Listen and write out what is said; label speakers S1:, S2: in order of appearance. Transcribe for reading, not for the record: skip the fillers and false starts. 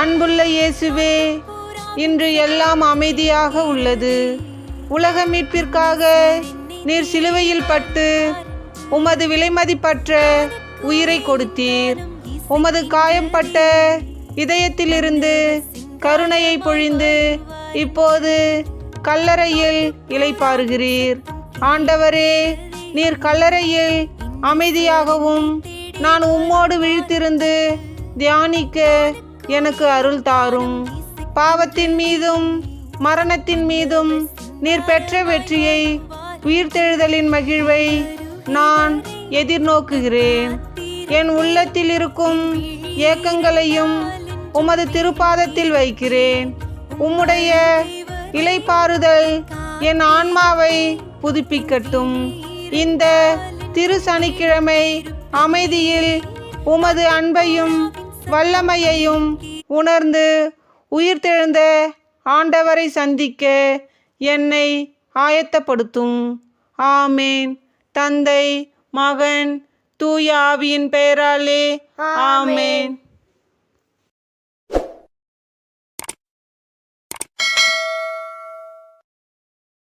S1: அன்புள்ள இயேசுவே, இன்று எல்லாம் அமைதியாக உள்ளது. உலக மீட்பிற்காக நீர் சிலுவையில் பட்டு உமது விலைமதிப்பற்ற உயிரை கொடுத்தீர். உமது காயம்பட்ட இதயத்திலிருந்து கருணையை பொழிந்து இப்போது கல்லறையில் இளைப்பாறுகிறீர். ஆண்டவரே, நீர் கல்லறையில் அமைதியாகவும் நான் உம்மோடு விழித்திருந்து தியானிக்க எனக்கு அருள் தாரும். பாவத்தின் மீதும் மரணத்தின் மீதும் நீர் பெற்ற வெற்றியை, உயிர்த்தெழுதலின் மகிழ்வை நான் எதிர்நோக்குகிறேன். என் உள்ளத்தில் இருக்கும் ஏக்கங்களையும் உமது திருப்பாதத்தில் வைக்கிறேன். உம்முடைய இளைப்பாறுதல் என் ஆன்மாவை புதுப்பிக்கட்டும். இந்த திரு சனிக்கிழமை அமைதியில் உமது அன்பையும் வல்லமையையும் உணர்ந்து உயிர்த்தெழுந்த ஆண்டவரை சந்திக்க என்னை ஆயத்தப்படுத்தும். ஆமேன். தந்தை, மகன், தூய ஆவியின் பெயராலே ஆமேன்.